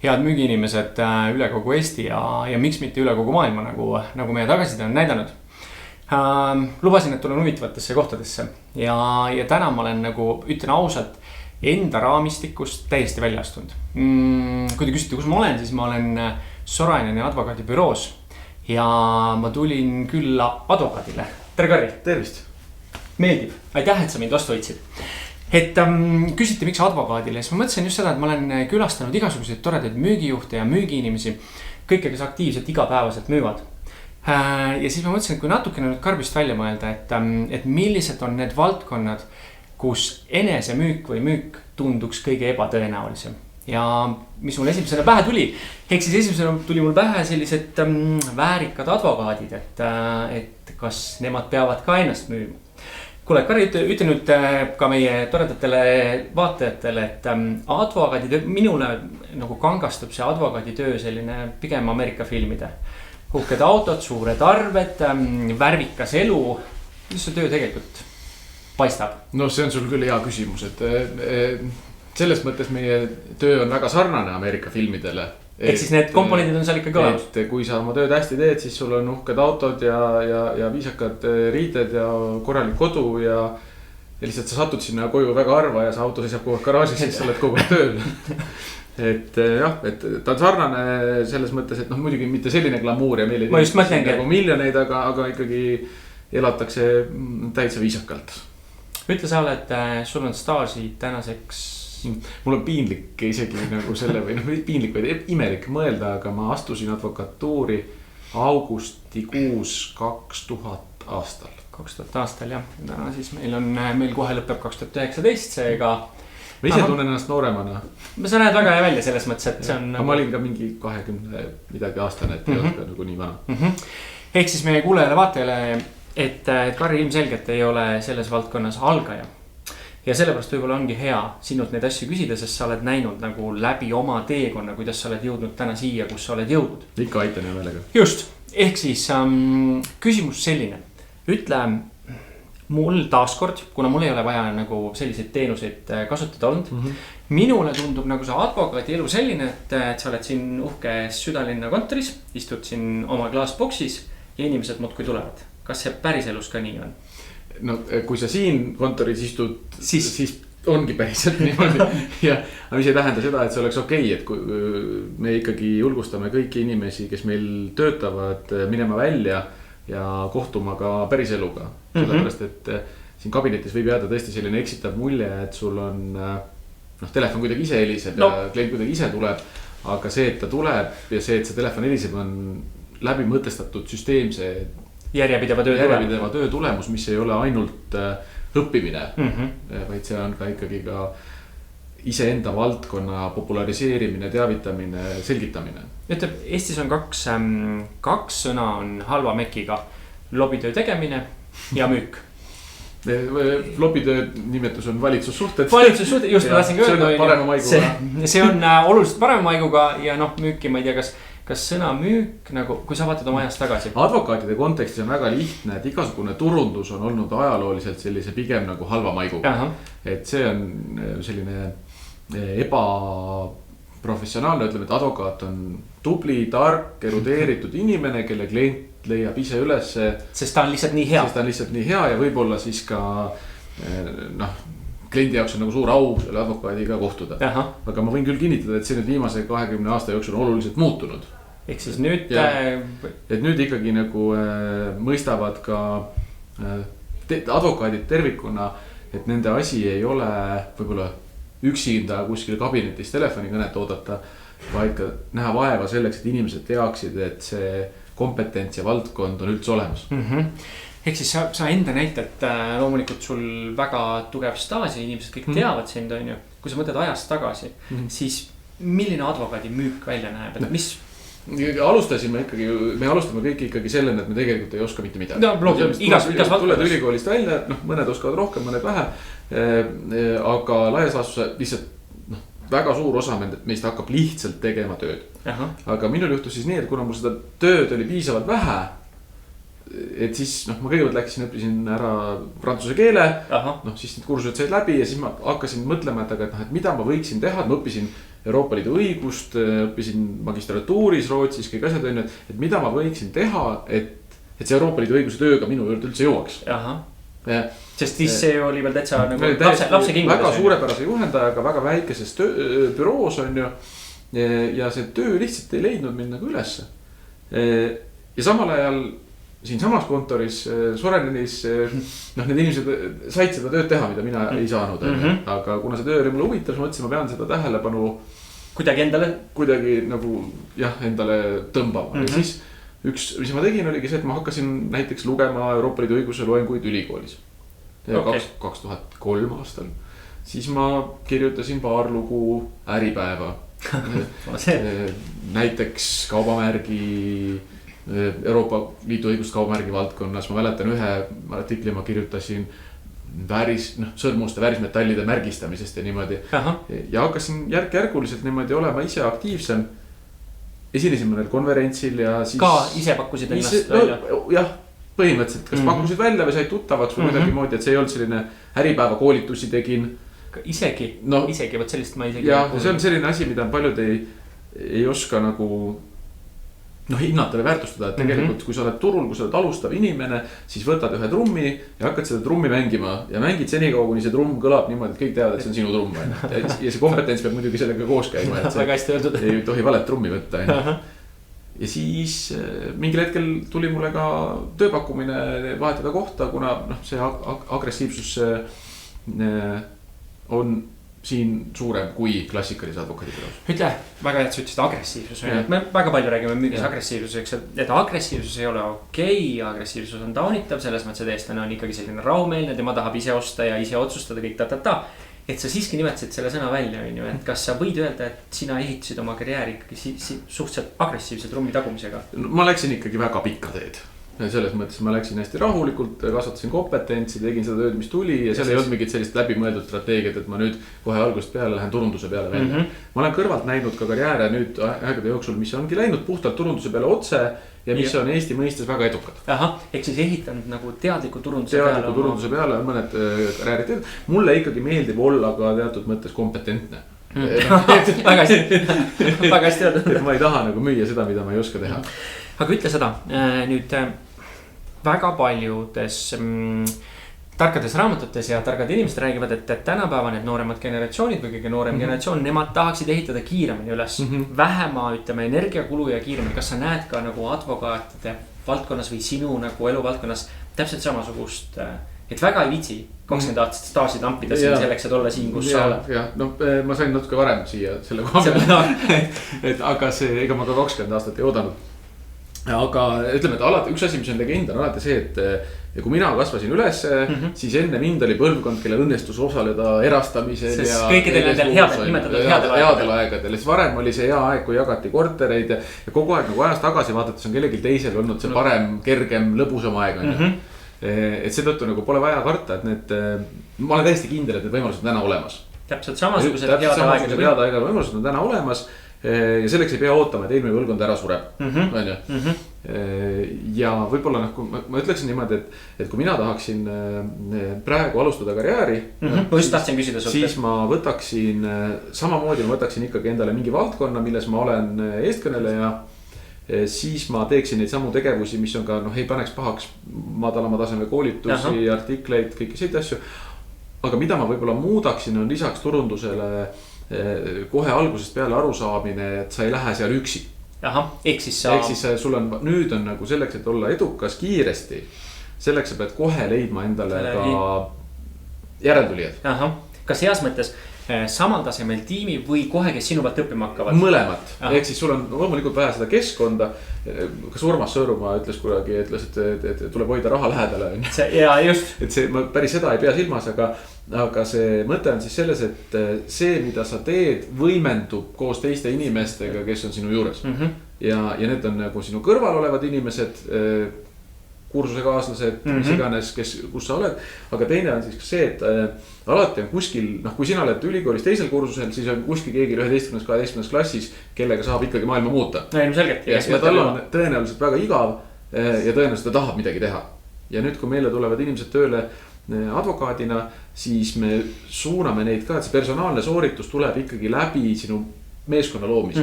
head müügiinimesed üle kogu Eesti ja miks mitte üle kogu maailma, nagu meie tagasiside on näidanud. Lubasin, et tulen huvitavatesse kohtadesse ja täna ma olen nagu, ütlen ausalt, enda raamistikust täiesti välja astunud. Kui te küsite, kus ma olen, siis ma olen Soraineni advokaadibüroos ja ma tulin külla advokaadile. Tere, Karri! Tervist! Meeldib, aitäh, et sa mind vastu võtsid. Et küsite, miks advokaadile, siis ma mõtlesin just seda, et ma olen külastanud igasuguseid toredaid müügijuhte ja müügiinimisi, kõike, kes aktiivselt igapäevaselt müüvad. Ja siis ma mõtlesin, et kui natukene nüüd karbist välja mõelda, et millised on need valdkonnad, kus enesemüük või müük tunduks kõige ebatõenäolisem. Ja mis mul esimesena pähe tuli, ehk siis esimesena tuli mul pähe sellised väärikad advokaadid, et kas nemad peavad ka ennast müüma. Kuule, Karri, ütle nüüd ka meie toredatele vaatajatele, et advokaaditöö, minule nagu kangastab see advokaaditöö selline pigem Ameerika filmide. Uhked autod, suured arved, värvikas elu, mis see töö tegelikult paistab? No see on sul küll hea küsimus, et selles mõttes meie töö on väga sarnane Ameerika filmidele. Ehk siis need komponendid on seal ikka kõlanud. Et kui sa oma tööd hästi teed, siis sul on uhked autod ja viisakad riided ja korralik kodu ja lihtsalt sa satud sinna koju väga harva ja sa auto seisab kogu aeg garaažis, siis sa oled kogu aeg tööl. Et jah, et ta on sarnane selles mõttes, et muidugi mitte selline glamuur ja meil ma just mõtlengi nagu miljoneid, aga ikkagi elatakse täitsa viisakalt. Ütle sa oled, sul on staaži tänaseks. Mul on piinlik isegi nagu selle või piinlik või imelik mõelda, aga ma astusin advokatuuri augustikuus 2000 aastal. 2000 aastal jah, täna siis meil kohe lõpeb 2019, seega. Ma ise tunnen ennast nooremana. Sa näed väga hea välja selles mõttes, et see on. Ma olin ka mingi 20 midagi aastane, et ei olnud nagu nii vana. Ehk siis meie kuulajale vaatajale, et Karri ilmselgelt ei ole selles valdkonnas algaja. Ja sellepärast võib-olla ongi hea sinult neid asju küsida, sest sa oled näinud nagu läbi oma teekonna, kuidas sa oled jõudnud täna siia, kus sa oled jõudnud. Ikka aitan hea meelega. Just, ehk siis küsimus selline. Ütle mul taaskord, kuna mul ei ole vaja nagu selliseid teenuseid kasutada olnud. Minule tundub nagu see advokaadi elu selline, et sa oled siin uhkes südalinna kontoris, istud siin oma klaasboksis ja inimesed muudkui tulevad. Kas see päris elus ka nii on? No kui sa siin kontoris istud, siis ongi päriselt niimoodi. Ja mis ei tähenda seda, et see oleks okei, et kui me ikkagi julgustame kõiki inimesi, kes meil töötavad, minema välja ja kohtuma ka päris eluga. Sellepärast, et siin kabinetis võib jääda tõesti selline eksitav mulje, et sul on telefon kuidagi ise heliseb ja klient kuidagi ise tuleb. Aga see, et ta tuleb ja see, et see telefon heliseb, on läbi mõtestatud süsteemse järjepideva töö tulemus, mis ei ole ainult õppimine, vaid see on ka ikkagi ka iseenda valdkonna populariseerimine, teavitamine, selgitamine. Ütleb, Eestis on kaks sõna on halva mekiga, lobitöö tegemine ja müük. Lobitöö nimetus on valitsussuhted. Valitsussuhted, just ma tahtsin öelda. Parema maiguga. See on oluliselt parema maiguga ja müüki, ma ei tea, kas sõna müük, nagu kui sa vaatad oma ajast tagasi? Advokaatide kontekstis on väga lihtne, et igasugune turundus on olnud ajalooliselt sellise pigem nagu halva maiguga. Et see on selline ebaprofessionaalne, ütleme, et advokaat on tubli, tark, erudeeritud inimene, kelle klient leiab ise üles. Sest ta on lihtsalt nii hea. Ja võib-olla siis ka kliendi jaoks on nagu suur au selle advokaadiga kohtuda. Aga ma võin küll kinnitada, et see nüüd viimase 20 aasta jooksul on oluliselt muutunud. Ehk siis nüüd. Et nüüd ikkagi nagu mõistavad ka advokaadid tervikuna, et nende asi ei ole võib-olla üksinda kuskil kabinetis telefonikõnet oodata, vaid ka näha vaeva selleks, et inimesed teaksid, et see kompetents ja valdkond on üldse olemas. Ehk siis sa enda näitad, loomulikult sul väga tugev staaž ja inimesed kõik teavad sind, on ju. Kui sa mõtled ajast tagasi, siis milline advokaadi müük välja näeb, et mis? Me alustame kõik ikkagi sellena, et me tegelikult ei oska mitte midagi. Igas tuled ülikoolist välja, mõned oskavad rohkem, mõned vähe. Aga laias laastus lihtsalt väga suur osa meist hakkab lihtsalt tegema tööd. Aga minul juhtus siis nii, et kuna mul seda tööd oli piisavalt vähe, et siis ma kõigepealt õppisin ära prantsuse keele, siis need kursused said läbi ja siis ma hakkasin mõtlema, et mida ma võiksin teha, et ma õppisin Euroopa Liidu õigust, õppisin magistratuuris Rootsis, kõik asjad on ju, et mida ma võiksin teha, et see Euroopa Liidu õiguse tööga minu juurde üldse jõuaks. Sest siis see oli veel täitsa nagu lapse kingudes. Väga suurepärase juhendajaga, väga väikeses büroos on ju. Ja see töö lihtsalt ei leidnud mind nagu ülesse. Ja samal ajal siin samas kontoris Sorenenis, need inimesed said seda tööd teha, mida mina ei saanud. Aga kuna see töö oli mulle huvitav, ma mõtlesin, ma pean seda tähelepanu kuidagi nagu endale tõmbama. Ja siis üks, mis ma tegin, oligi see, et ma hakkasin näiteks lugema Euroopa Liidu õiguse loenguid ülikoolis. 2003 aastal. Siis ma kirjutasin paar lugu Äripäeva. Näiteks kaubamärgi, Euroopa Liidu õigust kaubamärgi valdkonnas. Ma mäletan ühe artikli, ma kirjutasin sõrmuste väärismetallide märgistamisest ja niimoodi. Ja hakkasin järk-järguliselt niimoodi olema ise aktiivsem. Esinesin mõnel konverentsil ja siis... Ka ise pakkusid ennast välja? Jah, põhimõtteliselt, kas pakkusid välja või said tuttavaks või kuidagi moodi, et see ei olnud selline Äripäeva koolitusi tegin. Isegi, võt sellist ma isegi... Ja see on selline asi, mida paljud ei oska nagu hinnata või väärtustada, et tegelikult kui sa oled turul, kui sa oled alustav inimene, siis võtad ühe trummi ja hakkad seda trummi mängima ja mängid senikaua, kuni see trumm kõlab niimoodi, et kõik teavad, et see on sinu trumm. Ja see kompetents peab muidugi sellega koos käima, et see ei tohi valet trummi võtta. Ja siis mingil hetkel tuli mulle ka tööpakkumine vahetada kohta, kuna see agressiivsus on siin suurem kui klassikalise advokaadibüroos. Ütle, väga hea, et sa ütlesid agressiivsus. Me väga palju räägime müügis agressiivsuseks, et agressiivsus ei ole okei, agressiivsus on taunitav, selles mõttes, et eestlane on ikkagi selline rahumeelne, tema tahab ise osta ja ise otsustada kõik ta. Et sa siiski nimetasid selle sõna välja, et kas sa võid öelda, et sina ehitasid oma karjääri ikkagi suhteliselt agressiivse trummi tagumisega? Ma läksin ikkagi väga pikka teed. Selles mõttes ma läksin hästi rahulikult, kasvatasin kompetentsi, tegin seda tööd, mis tuli ja seal ei olnud mingit sellist läbimõeldud strateegiat, et ma nüüd kohe algusest peale lähen turunduse peale välja. Ma olen kõrvalt näinud ka karjääre nüüd aegade jooksul, mis ongi läinud puhtalt turunduse peale otse ja mis on Eesti mõistes väga edukad. Ehk siis ehitanud nagu teadliku turunduse peale. Teadliku turunduse peale on mõned karjäärid teed. Mulle ikkagi meeldib olla ka teatud mõttes kompetentne. Väga hästi öelda. Et ma ei taha nagu müüa seda, mida ma ei oska teha. Aga ütle seda, nüüd väga paljudes tarkades raamatutes ja targad inimesed räägivad, et tänapäeva need nooremad generatsioonid või kõige noorem generatsioon, nemad tahaksid ehitada kiiremini üles, vähema, ütleme, energiakulu ja kiiremini. Kas sa näed ka nagu advokaatide valdkonnas või sinu nagu eluvaldkonnas täpselt samasugust, et väga ei viitsi 20 aastast staaži tampida siin selleks, et olla siin, kus sa oled? Ma sain natuke varem siia selle koha peale, aga ega ma ka 20 aastat ei oodanud. Aga ütleme, et alati üks asi, mis on legend, on alati see, et kui mina kasvasin üles, siis enne mind oli põlvkond, kelle õnnestus osaleda erastamisel ja kõikidel nendel headel aegadel. Siis varem oli see hea aeg, kui jagati kortereid ja kogu aeg nagu ajas tagasi vaadates on kellelgi teisel olnud see parem, kergem, lõbusam aeg. Et seetõttu nagu pole vaja karta, et ma olen täiesti kindel, et need võimalused on täna olemas. Täpselt samasugused head aegade võimalused on täna olemas. Ja selleks ei pea ootama, et eelmine põlvkond ära sureb. Ja võib-olla ma ütleksin niimoodi, et kui mina tahaksin praegu alustada karjääri, siis ma võtaksin samamoodi, ma võtaksin ikkagi endale mingi valdkonna, milles ma olen eestkõneleja. Siis ma teeksin neid samu tegevusi, mis on ka, ei paneks pahaks madalama taseme koolitusi, artikleid, kõiki selliseid asju. Aga mida ma võib-olla muudaksin, on lisaks turundusele kohe algusest peale arusaamine, et sa ei lähe seal üksi. Ehk siis sul on, nüüd on nagu selleks, et olla edukas kiiresti, selleks sa pead kohe leidma endale ka järeltulijad. Kas heas mõttes samal tasemel tiimi või kohe, kes sinu pealt õppima hakkavad? Mõlemat, ehk siis sul on loomulikult vaja seda keskkonda. Kas Urmas Sõõrumaa ütles kunagi, ütles, et tuleb hoida raha lähedale. Ja just. Et see, ma päris seda ei pea silmas, aga see mõte on siis selles, et see, mida sa teed, võimendub koos teiste inimestega, kes on sinu juures. Ja need on nagu sinu kõrval olevad inimesed, kursusekaaslased, mis iganes, kus sa oled. Aga teine on siis see, et alati on kuskil, kui sina oled ülikoolis teisel kursusel, siis on kuskil keegi 11-12 klassis, kellega saab ikkagi maailma muuta. Ja tal on tõenäoliselt väga igav ja tõenäoliselt ta tahab midagi teha. Ja nüüd, kui meile tulevad inimesed tööle advokaadina, siis me suuname neid ka, et see personaalne sooritus tuleb ikkagi läbi sinu meeskonna loomise.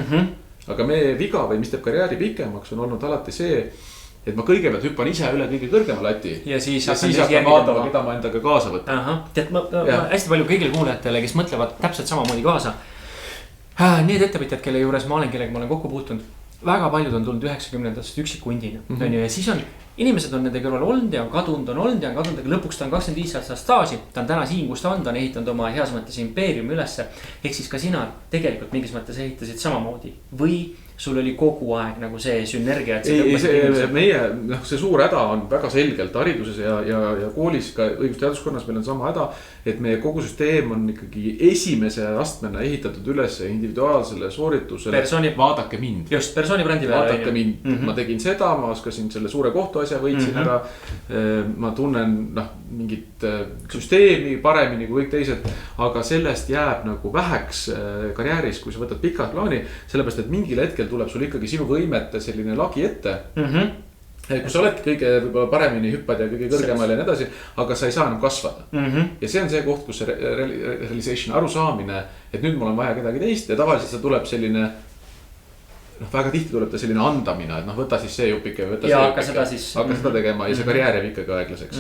Aga meie viga või mis teeb karjääri pikemaks on olnud alati see, et ma kõigepealt hüppan ise üle kõige kõrgema lati. Ja siis hakkan vaatama, keda ma endaga kaasa võtan. Tead, ma hästi palju kõigile kuulajatele, kes mõtlevad täpselt samamoodi kaasa. Need ettevõtjad, kelle juures ma olen, kellega ma olen kokku puutunud, väga paljud on tulnud 90-ndast üksikhundina. Ja siis on, inimesed on nende kõrval olnud ja on kadunud, aga lõpuks ta on 25 aastat staaži. Ta on täna siin, kus ta on ehitanud oma heas mõttes impeeriumi ülesse. Ehk siis ka sina tegelikult mingis mõttes ehitasid samamoodi. Või sul oli kogu aeg nagu see sünergia, et see suur häda on väga selgelt hariduses ja koolis ka õigusteaduskonnas meil on sama häda, et meie kogu süsteem on ikkagi esimese astmena ehitatud üles individuaalsele sooritusele. Vaadake mind. Just, persooni brändi peale. Vaadake mind. Ma tegin seda, ma oskasin selle suure kohtuasja võitsin ära. Ma tunnen mingit süsteemi paremini kui kõik teised, aga sellest jääb nagu väheks karjääris, kui sa võtad pikad plaani, sellepärast, et mingil hetkel tuleb sul ikkagi sinu võimete selline lagi ette. Kui sa oledki kõige võib-olla paremini hüppad ja kõige kõrgemal ja nii edasi, aga sa ei saa enam kasvada. Ja see on see koht, kus see realization, arusaamine, et nüüd mul on vaja kedagi teist ja tavaliselt see tuleb selline, väga tihti tuleb ta selline andamine, et võta siis see jupike, võta see jupike, hakka seda tegema ja see karjäär jääb ikkagi aeglaseks.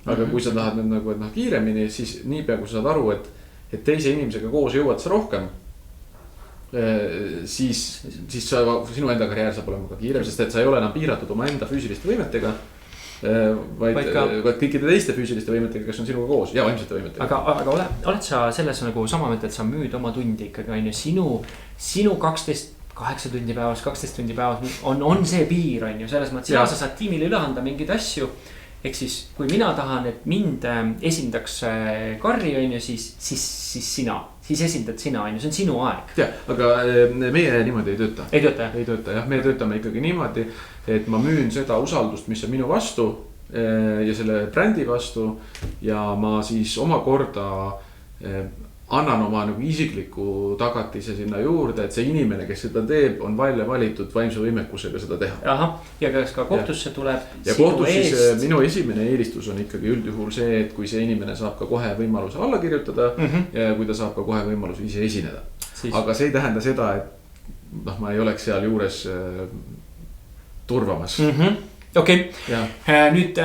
Aga kui sa tahad nüüd nagu, et kiiremini, siis niipea kui sa saad aru, et teise inimesega koos jõuad sa rohkem, siis sinu enda karjäär saab olema ka kiirem, sest et sa ei ole enam piiratud oma enda füüsiliste võimetega, vaid kõikide teiste füüsiliste võimetega, kes on sinuga koos ja vaimsete võimetega. Aga oled sa selles nagu sama mõte, et sa müüd oma tundi ikkagi on ju sinu 8 tundi päevas, 12 tundi päevas on see piir on ju selles mõttes, sa saad tiimile üle anda mingeid asju. Ehk siis, kui mina tahan, et mind esindaks Karri on ju, siis esindad sina on ju, see on sinu aeg. Ja, aga meie niimoodi ei tööta. Ei tööta, jah? Ei tööta, jah. Me töötame ikkagi niimoodi, et ma müün seda usaldust, mis on minu vastu ja selle brändi vastu ja ma siis omakorda annan oma nagu isikliku tagatise sinna juurde, et see inimene, kes seda teeb, on välja valitud vaimse võimekusega seda teha. Aha, ja kas ka kohtusse tuleb ja kohtus siis minu esimene eelistus on ikkagi üldjuhul see, et kui see inimene saab ka kohe võimaluse alla kirjutada ja kui ta saab ka kohe võimaluse ise esineda. Aga see ei tähenda seda, et ma ei oleks seal juures turvamas. Okei. Nüüd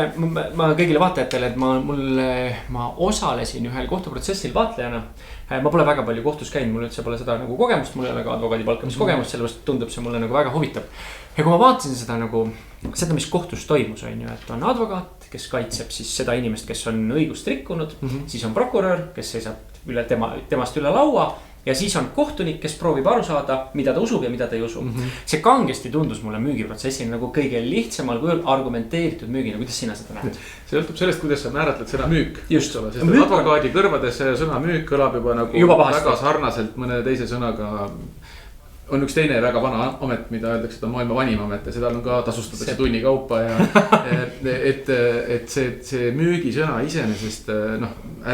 ma kõigile vaatajatele, et ma osalesin ühel kohtuprotsessil vaatlejana. Ma pole väga palju kohtus käinud, mul üldse pole seda nagu kogemust, mul ei ole ka advokaadi palkamiskogemust, sellepärast tundub see mulle nagu väga huvitav. Ja kui ma vaatasin seda, mis kohtus toimus, on ju, et on advokaat, kes kaitseb siis seda inimest, kes on õigust rikkunud, siis on prokurör, kes seisab temast üle laua. Ja siis on kohtunik, kes proovib aru saada, mida ta usub ja mida ta ei usu. See kangesti tundus mulle müügiprotsessi nagu kõige lihtsamal kujul argumenteeritud müügina. Kuidas sina seda näed? See õhtub sellest, kuidas sa määratled sõna müük. Just ole, sest advokaadi kõrvades sõna müük kõlab juba väga sarnaselt mõne teise sõnaga. On üks teine väga vana amet, mida öeldakse, et on maailma vanim amet ja seda on ka tasustatakse tunni kaupa ja et see müügisõna iseenesest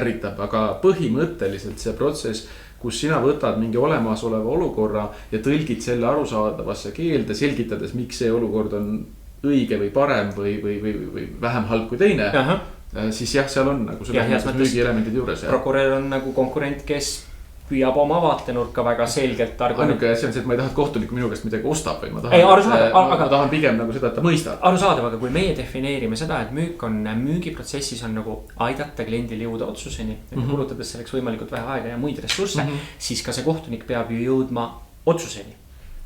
ärritab, aga põhimõtteliselt see protsess, kus sina võtad mingi olemasoleva olukorra ja tõlgid selle arusaadavasse keelde, selgitades, miks see olukord on õige või parem või vähem halb kui teine, siis jah, seal on nagu selles müügi elemendid juures. Prokurör on nagu konkurent, kes püüab oma vaatenurka väga selgelt ainuke asi on see, et ma ei taha, et kohtunik minu käest midagi ostab või ma tahan pigem nagu seda, et ta mõistab. Arusaadav, aga kui meie defineerime seda, et müügiprotsessis on nagu aidata kliendil jõuda otsuseni, kulutades selleks võimalikult vähe aega ja muid ressursse, siis ka see kohtunik peab ju jõudma otsuseni.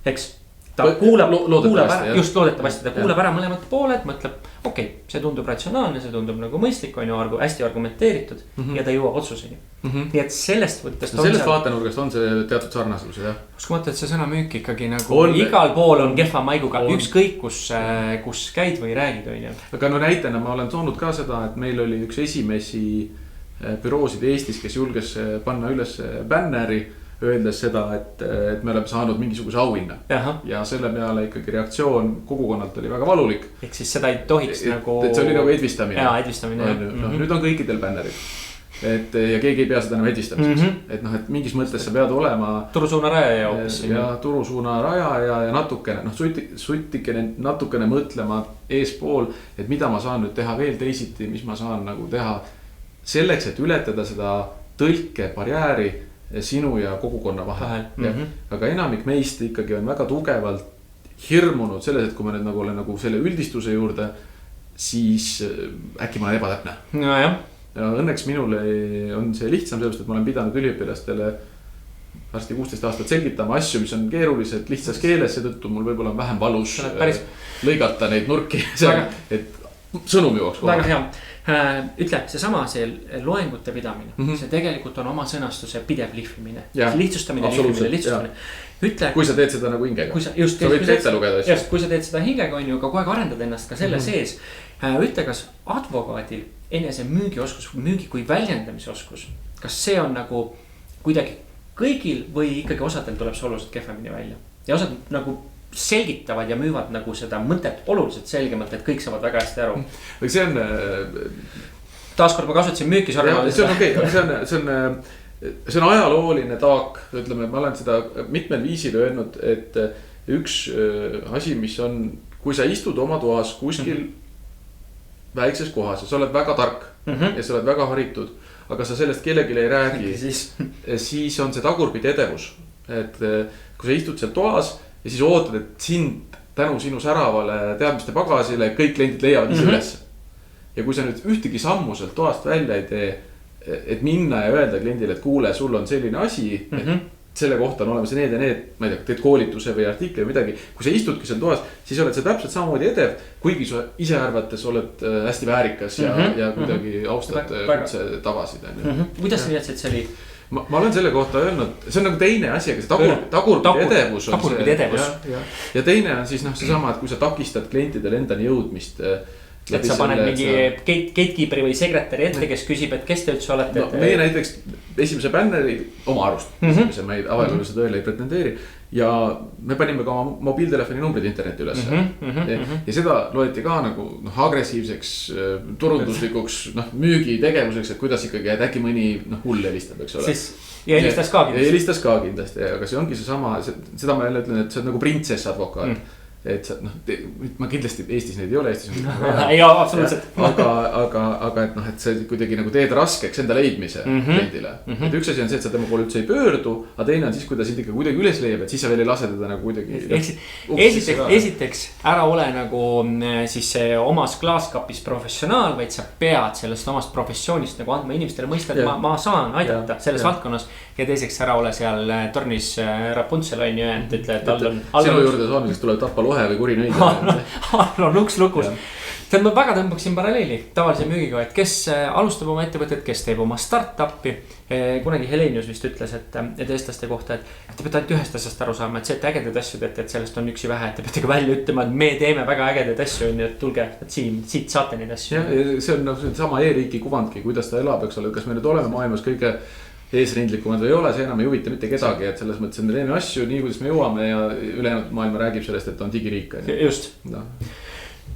Eks? Ta kuulab loodetavasti, ta kuulab ära mõlemad pooled, mõtleb, okei, see tundub ratsionaalne, see tundub nagu mõistlik, on ju hästi argumenteeritud ja ta jõuab otsuseni. Nii et sellest võttes sellest vaatenurgast on see teatud sarnasus, jah. Uskumata, et see sõna müük ikkagi nagu igal pool on kehva maiguga, ükskõik kus käid või räägid, on ju. Aga näitena ma olen toonud ka seda, et meil oli üks esimesi büroosid Eestis, kes julges panna üles bänneri, öeldes seda, et me oleme saanud mingisuguse auhinna. Ja selle peale ikkagi reaktsioon kogukonnalt oli väga valulik. Ehk siis seda ei tohiks nagu et see oli nagu edvistamine. Jaa, edvistamine. Nüüd on kõikidel bännerid. Ja keegi ei pea seda enam edvistamiseks. Et mingis mõttes sa pead olema turusuuna rajaja hoopis. Ja turusuuna rajaja ja natukene mõtlema eespool, et mida ma saan nüüd teha veel teisiti, mis ma saan nagu teha selleks, et ületada seda tõlke barjääri sinu ja kogukonna vahel. Aga enamik meist ikkagi on väga tugevalt hirmunud selles, et kui ma nüüd nagu olen nagu selle üldistuse juurde, siis äkki ma olen ebatäpne. No jah. Ja õnneks minule on see lihtsam sellest, et ma olen pidanud üliõpilastele varsti 16 aastat selgitama asju, mis on keerulised lihtsas keeles, seetõttu mul võib-olla on vähem valus lõigata neid nurki, et sõnum jõuaks kohe. Väga hea. Ütle, see loengute pidamine, see tegelikult on oma sõnastuse pidev lihvimine. Lihtsustamine, lihvimine, lihtsustamine. Ütle, kui sa teed seda nagu hingega. Sa võid ette lugeda asju. Kui sa teed seda hingega, on ju ka kogu aeg arendada ennast ka selle sees. Ütle, kas advokaadil enese müügioskus, müügi kui väljendamise oskus, kas see on nagu kuidagi kõigil või ikkagi osadel tuleb see oluliselt kehvemini välja? Ja osad nagu selgitavad ja müüvad nagu seda mõtet oluliselt selgemalt, et kõik saavad väga hästi aru. See on... Taaskord ma kasutasin müükisarma. See on okei, aga see on ajalooline taak. Ütleme, ma olen seda mitmel viisil öelnud, et üks asi, mis on, kui sa istud oma toas kuskil väikses kohas ja sa oled väga tark ja sa oled väga haritud, aga sa sellest kellelegi ei räägi, siis on see tagurpidi edevus. Et kui sa istud seal toas ja siis ootad, et sind tänu sinu säravale teadmiste pagasile kõik kliendid leiavad ise üles. Ja kui sa nüüd ühtegi sammu sealt toast välja ei tee, et minna ja öelda kliendile, et kuule, sul on selline asi, et selle kohta on olemas need ja need, ma ei tea, teed koolituse või artikli või midagi. Kui sa istudki seal toas, siis oled sa täpselt samamoodi edev, kuigi sa ise arvates oled hästi väärikas ja kuidagi austad tavasid. Kuidas sa teadsid, see oli? Ma olen selle kohta öelnud, see on nagu teine asi, aga see tagurpidi edevus on see. Ja teine on siis seesama, et kui sa takistad klientidele endani jõudmist. Et sa paned mingi gatekeeperi või sekretäri ette, kes küsib, et kes te üldse olete. No, meie näiteks esimese bänneri oma arust, esimese me avalikule seda õile ei pretendeeri. Ja me panime ka oma mobiiltelefoni numbrid interneti üles. Ja seda loeti ka nagu agressiivseks, turunduslikuks müügitegevuseks, et kuidas ikkagi, et äkki mõni hull helistab, eks ole. Ja helistas ka kindlasti. Ja helistas ka kindlasti, aga see ongi see sama, seda ma jälle ütlen, et see on nagu printsess advokaat. Et sa, ma kindlasti Eestis neid ei ole, Eestis on ei, absoluutselt. Aga et see kuidagi nagu teed raskeks enda leidmise kliendile. Et üks asi on see, et sa tema poole üldse ei pöördu, aga teine on siis, kui ta sind ikka kuidagi üles leiab, et siis sa veel ei lase teda nagu kuidagi. Esiteks ära ole nagu siis see omas klaaskapis professionaal, vaid sa pead sellest omast professioonist nagu andma inimestele mõista, et ma saan aidata selles valdkonnas. Ja teiseks ära ole seal tornis Rapuntsel on ju, et ütle, et all on. Sinu juurde saamiseks tuleb tappa lohe või kuri nõida. All on uks lukus. Ma väga tõmbaksin paralleeli tavalise müügiga, et kes alustab oma ettevõtet, kes teeb oma start-upi. Kunagi Helenius vist ütles, et eestlaste kohta, et te peate ainult ühest asjast aru saama, et see, et ägedad asju teete, et sellest on üksi vähe, et te peate ka välja ütlema, et me teeme väga ägedad asju, et tulge, et siit saate neid asju. See on sama e-riiki kuvandki, kuidas ta elab, eks ole, kas me nüüd oleme maailmas kõige eesrindlikumad või ei ole, see enam ei huvita mitte kedagi, et selles mõttes, et me teeme asju nii, kuidas me jõuame ja ülejäänud maailma räägib sellest, et on digiriik. Just.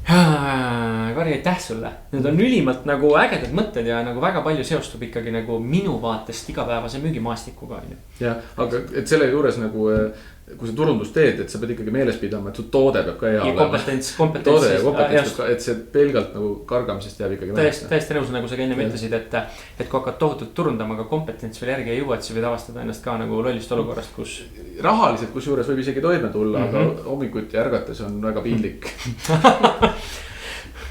Kari, aitäh sulle. Need on ülimalt nagu ägedad mõtted ja nagu väga palju seostub ikkagi nagu minu vaatest igapäevase müügimaastikuga. Ja, aga et selle juures nagu, kui sa turundust teed, et sa pead ikkagi meeles pidama, et su toode peab ka hea olema. Toode ja kompetents, et see pelgalt nagu kargamisest jääb ikkagi vähest. Täiesti nõus, nagu sa ka enne ütlesid, et kui hakkad tohutult turundama, aga kompetents veel järgi ei jõua, et sa võid avastada ennast ka nagu lollist olukorrast, kus. Rahaliselt, kus juures võib isegi toime tulla, aga hommikuti ärgates on väga piinlik.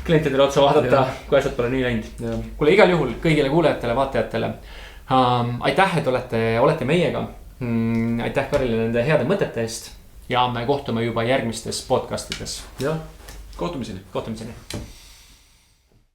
Klientidele otsa vaadata, kui asjad pole nii läinud. Kuule, igal juhul kõigile kuulajatele, vaatajatele. Aitäh, et olete meiega. Aitäh Karile nende heade mõtete eest ja me kohtume juba järgmistes podcastides. Ja, kohtumiseni.